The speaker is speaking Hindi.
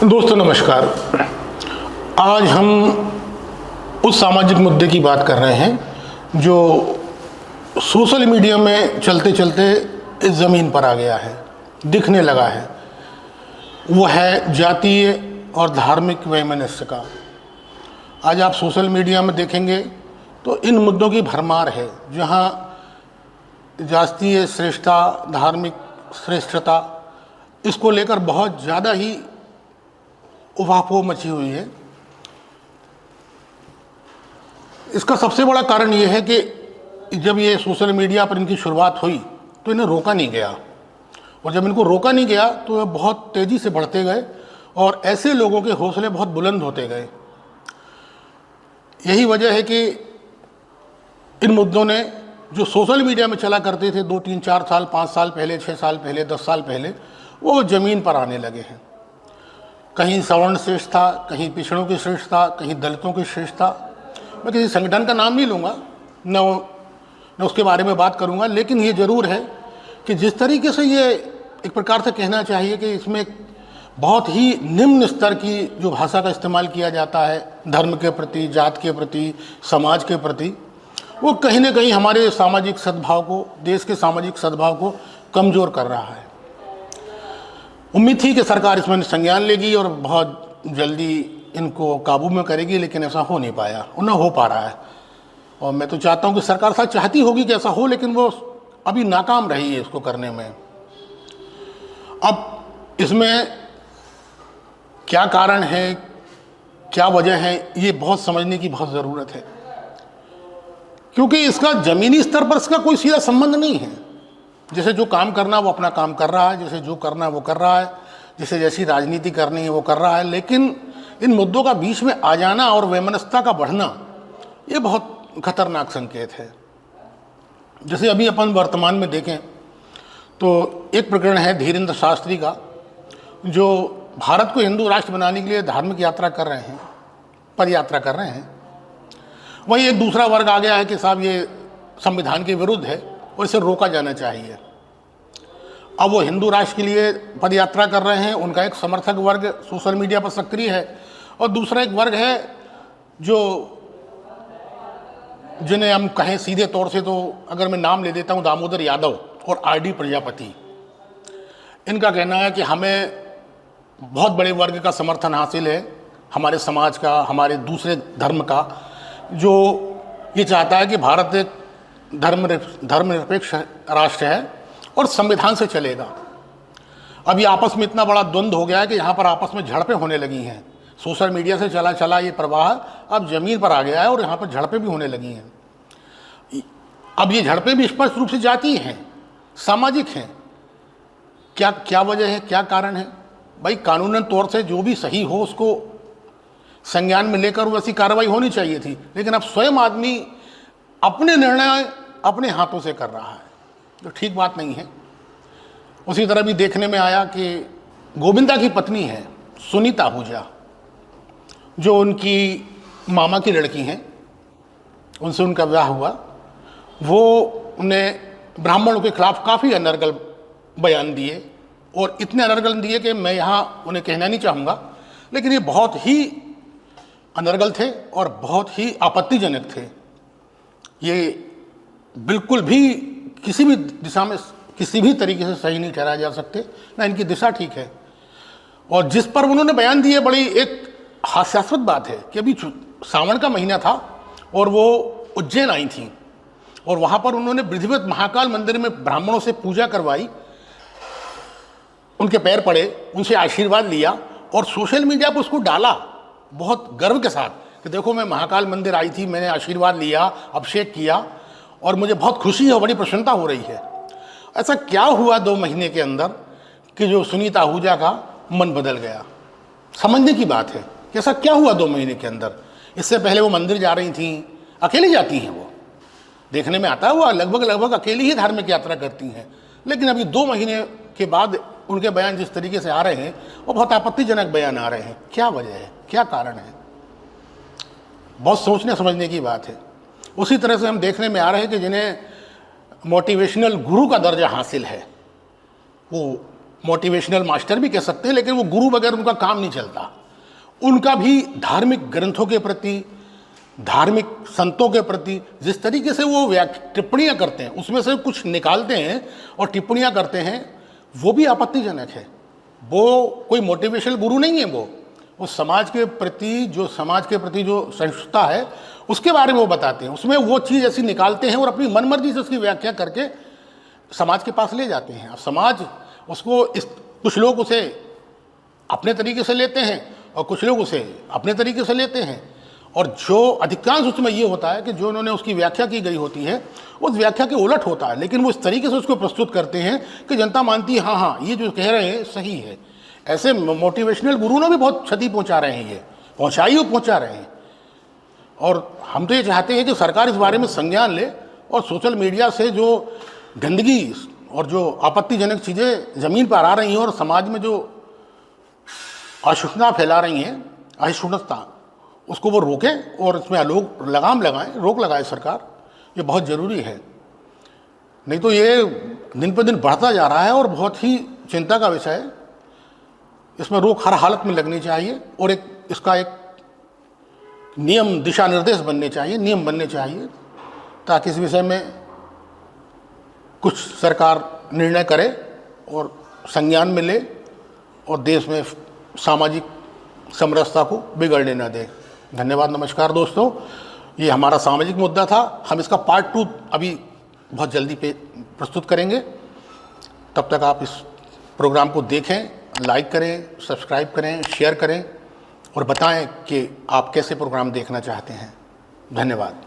दोस्तों नमस्कार। आज हम उस सामाजिक मुद्दे की बात कर रहे हैं जो सोशल मीडिया में चलते चलते इस ज़मीन पर आ गया है, दिखने लगा है। वो है जातीय और धार्मिक वैमनस्य का। आज आप सोशल मीडिया में देखेंगे तो इन मुद्दों की भरमार है, जहाँ जातीय श्रेष्ठता, धार्मिक श्रेष्ठता, इसको लेकर बहुत ज़्यादा ही उफाफो मची हुई है। इसका सबसे बड़ा कारण ये है कि जब ये सोशल मीडिया पर इनकी शुरुआत हुई तो इन्हें रोका नहीं गया, और जब इनको रोका नहीं गया तो ये बहुत तेज़ी से बढ़ते गए और ऐसे लोगों के हौसले बहुत बुलंद होते गए। यही वजह है कि इन मुद्दों ने जो सोशल मीडिया में चला करते थे 2, 3, 4 साल, 5 साल पहले, 6 साल पहले, 10 साल पहले, वो ज़मीन पर आने लगे हैं। कहीं सवर्ण श्रेष्ठता, कहीं पिछड़ों की श्रेष्ठता, कहीं दलितों की श्रेष्ठता। मैं किसी संगठन का नाम नहीं लूँगा, न उसके बारे में बात करूँगा, लेकिन ये ज़रूर है कि जिस तरीके से ये एक प्रकार से कहना चाहिए कि इसमें बहुत ही निम्न स्तर की जो भाषा का इस्तेमाल किया जाता है धर्म के प्रति, जात के प्रति, समाज के प्रति, वो कहीं ना कहीं हमारे सामाजिक सद्भाव को, देश के सामाजिक सद्भाव को कमज़ोर कर रहा है। उम्मीद थी कि सरकार इसमें संज्ञान लेगी और बहुत जल्दी इनको काबू में करेगी, लेकिन ऐसा हो नहीं पाया और न हो पा रहा है। और मैं तो चाहता हूं कि सरकार साथ चाहती होगी कि ऐसा हो, लेकिन वो अभी नाकाम रही है इसको करने में। अब इसमें क्या कारण है, क्या वजह है, ये बहुत समझने की बहुत ज़रूरत है, क्योंकि इसका ज़मीनी स्तर पर इसका कोई सीधा संबंध नहीं है। जैसे जो काम करना वो अपना काम कर रहा है, जैसे जो करना वो कर रहा है, जैसे जैसी राजनीति करनी है वो कर रहा है, लेकिन इन मुद्दों का बीच में आ जाना और वैमनस्यता का बढ़ना, ये बहुत खतरनाक संकेत है। जैसे अभी अपन वर्तमान में देखें तो एक प्रकरण है धीरेन्द्र शास्त्री का, जो भारत को हिंदू राष्ट्र बनाने के लिए धार्मिक यात्रा कर रहे हैं, पदयात्रा कर रहे हैं। वहीं एक दूसरा वर्ग आ गया है कि साहब ये संविधान के विरुद्ध है और इसे रोका जाना चाहिए। अब वो हिंदू राष्ट्र के लिए पदयात्रा कर रहे हैं, उनका एक समर्थक वर्ग सोशल मीडिया पर सक्रिय है, और दूसरा एक वर्ग है जो जिन्हें हम कहें सीधे तौर से, तो अगर मैं नाम ले देता हूँ, दामोदर यादव और आर.डी. प्रजापति। इनका कहना है कि हमें बहुत बड़े वर्ग का समर्थन हासिल है, हमारे समाज का, हमारे दूसरे धर्म का, जो ये चाहता है कि भारत एक धर्मनिरपेक्ष राष्ट्र है और संविधान से चलेगा। अब ये आपस में इतना बड़ा द्वंद्व हो गया है कि यहाँ पर आपस में झड़पें होने लगी हैं। सोशल मीडिया से चला चला ये प्रवाह अब ज़मीन पर आ गया है और यहाँ पर झड़पें भी होने लगी हैं। अब ये झड़पें भी स्पष्ट रूप से जाती हैं, सामाजिक हैं। क्या वजह है, क्या कारण है? भाई कानूनन तौर से जो भी सही हो उसको संज्ञान में लेकर वैसी कार्रवाई होनी चाहिए थी, लेकिन अब स्वयं आदमी अपने निर्णय अपने हाथों से कर रहा है, जो ठीक बात नहीं है। उसी तरह भी देखने में आया कि गोविंदा की पत्नी है सुनीता आहूजा, जो उनकी मामा की लड़की हैं, उनसे उनका विवाह हुआ। वो उन्हें ब्राह्मणों के खिलाफ काफ़ी अनर्गल बयान दिए, और इतने अनर्गल दिए कि मैं यहाँ उन्हें कहना नहीं चाहूँगा, लेकिन ये बहुत ही अनर्गल थे और बहुत ही आपत्तिजनक थे। ये बिल्कुल भी किसी भी दिशा में किसी भी तरीके से सही नहीं ठहराया जा सकते, ना इनकी दिशा ठीक है। और जिस पर उन्होंने बयान दिए, बड़ी एक हास्यास्पद बात है कि अभी सावन का महीना था और वो उज्जैन आई थी, और वहाँ पर उन्होंने विधिवत महाकाल मंदिर में ब्राह्मणों से पूजा करवाई, उनके पैर पड़े, उनसे आशीर्वाद लिया और सोशल मीडिया पर उसको डाला बहुत गर्व के साथ कि देखो मैं महाकाल मंदिर आई थी, मैंने आशीर्वाद लिया, अभिषेक किया और मुझे बहुत खुशी है, बड़ी प्रसन्नता हो रही है। ऐसा क्या हुआ 2 महीने के अंदर कि जो सुनीता आहूजा का मन बदल गया? समझने की बात है कि ऐसा क्या हुआ 2 महीने के अंदर। इससे पहले वो मंदिर जा रही थी, अकेली जाती हैं, वो देखने में आता है वो लगभग अकेली ही धार्मिक यात्रा करती हैं, लेकिन अभी 2 महीने के बाद उनके बयान जिस तरीके से आ रहे हैं वो बहुत आपत्तिजनक बयान आ रहे हैं। क्या वजह है, क्या कारण है? बहुत सोचने समझने की बात है। उसी तरह से हम देखने में आ रहे हैं कि जिन्हें मोटिवेशनल गुरु का दर्जा हासिल है, वो मोटिवेशनल मास्टर भी कह सकते हैं, लेकिन वो गुरु बगैर उनका काम नहीं चलता। उनका भी धार्मिक ग्रंथों के प्रति, धार्मिक संतों के प्रति जिस तरीके से वो टिप्पणियाँ करते हैं, उसमें से कुछ निकालते हैं और टिप्पणियाँ करते हैं, वो भी आपत्तिजनक है। वो कोई मोटिवेशनल गुरु नहीं है, वो समाज के प्रति जो सहिष्णुता है उसके बारे में वो बताते हैं। उसमें वो चीज़ ऐसी निकालते हैं और अपनी मनमर्जी से उसकी व्याख्या करके समाज के पास ले जाते हैं। अब समाज उसको कुछ लोग उसे अपने तरीके से लेते हैं और कुछ लोग उसे अपने तरीके से लेते हैं, और जो अधिकांश उसमें ये होता है कि जो उन्होंने उसकी व्याख्या की गई होती है उस व्याख्या के उलट होता है, लेकिन वो इस तरीके से उसको प्रस्तुत करते हैं कि जनता मानती है हाँ ये जो कह रहे हैं सही है। ऐसे मोटिवेशनल गुरु ने भी बहुत क्षति पहुंचा रहे हैं, ये पहुंचा रहे हैं। और हम तो ये चाहते हैं कि सरकार इस बारे में संज्ञान ले और सोशल मीडिया से जो गंदगी और जो आपत्तिजनक चीज़ें ज़मीन पर आ रही हैं और समाज में जो असहिष्णुता फैला रही हैं, असहिष्णुता, उसको वो रोकें और इसमें लगाम लगाएं, रोक लगाए सरकार। ये बहुत ज़रूरी है, नहीं तो ये दिन पर दिन बढ़ता जा रहा है और बहुत ही चिंता का विषय है। इसमें रोक हर हालत में लगनी चाहिए और इसका एक नियम, दिशा निर्देश बनने चाहिए, नियम बनने चाहिए, ताकि इस विषय में कुछ सरकार निर्णय करे और संज्ञान में ले और देश में सामाजिक समरसता को बिगड़ने न दे। धन्यवाद, नमस्कार दोस्तों। ये हमारा सामाजिक मुद्दा था। हम इसका पार्ट 2 अभी बहुत जल्दी प्रस्तुत करेंगे। तब तक आप इस प्रोग्राम को देखें, लाइक करें, सब्सक्राइब करें, शेयर करें और बताएं कि आप कैसे प्रोग्राम देखना चाहते हैं। धन्यवाद।